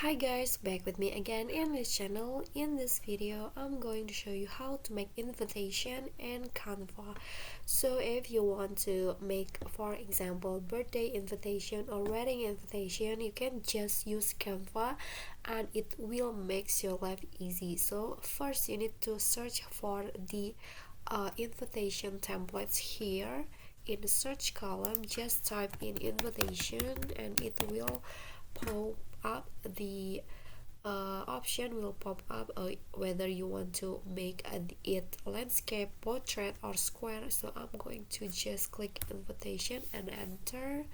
Hi guys, back with me again in this channel. In this video, I'm going to show you how to make invitation in Canva. So if you want to make, for example, birthday invitation or wedding invitation, you can just use Canva and it will make your life easy. So first you need to search for the invitation templates here. In the search column, just type in invitation and it will pop up the option will pop up whether you want to make it landscape, portrait or square. So I'm going to just click invitation and enter.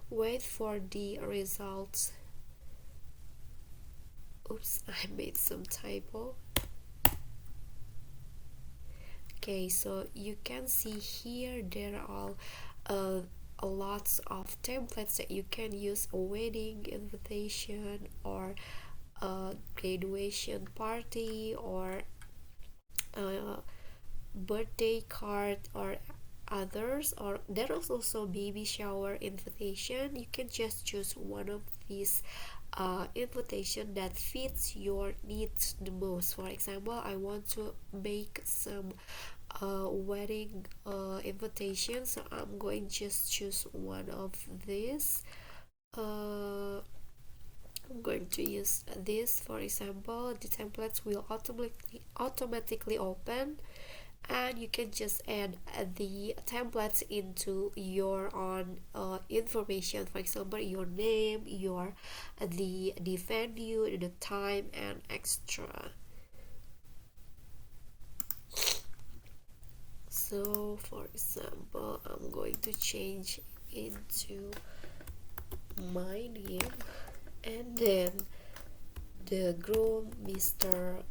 Wait for the results. Oops, I made some typo. Okay, so you can see here there are lots of templates that you can use: a wedding invitation or a graduation party or a birthday card or others, or there is also baby shower invitation. You can just choose one of these invitation that fits your needs the most. For example, I want to make some wedding invitation, so I'm going to just choose one of these. I'm going to use this. For example, the templates will automatically open, and you can just add the templates into your own information. For example, your name, your the venue, the time, and extra. So for example, I'm going to change into my name, and then the groom, Mr.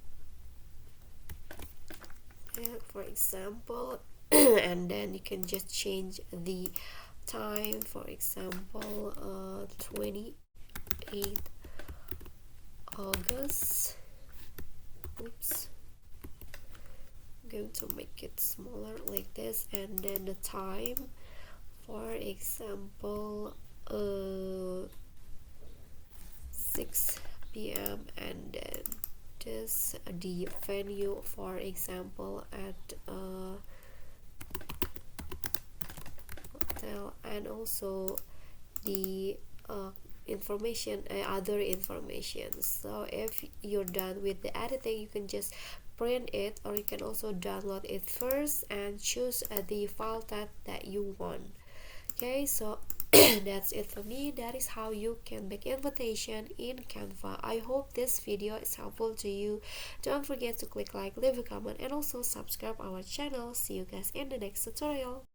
For example, and then you can just change the time. For example, 28 August. Oops, I'm going to make it smaller like this, and then the time, for example, 6 p.m. and then this the venue, for example, at hotel, and also the information, other information. So if you're done with the editing, you can just print it, or you can also download it first and choose the file type that you want. Okay, so that's it for me. That is how you can make invitation in Canva. I hope this video is helpful to you. Don't forget to click like, leave a comment, and also subscribe our channel. See you guys in the next tutorial.